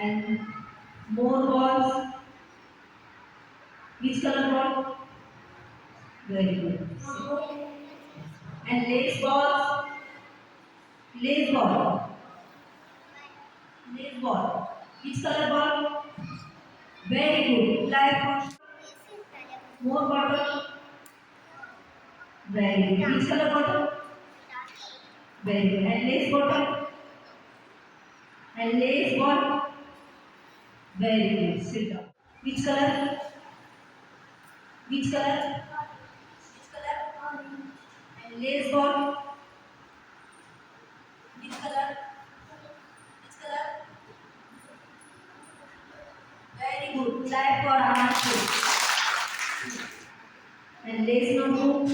And more balls. Which color ball? Very good. And lace balls. Lace ball. Lace ball. Which color ball? Very good. Light ball. More bottle. Very good. Which color bottle? Very good. And lace bottle. And lace ball. Very good. Sit down. Which color? Which color? Which color? And lace ball. Which color? Which color? Very good. Clap for Anand. And lace notebook.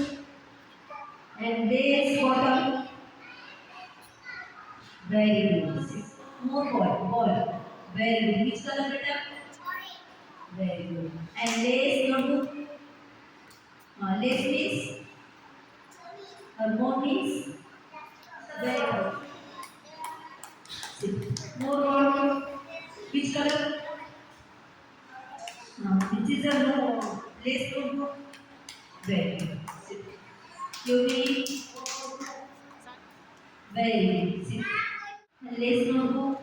And lace bottle. Very good. More ball. Very good. Which color, beta? Very good. And lace notebook. Lace means? More means? Very good. More ball. Which color? Which is a no lace notebook? Very good. You mean? Very good. Lace notebook.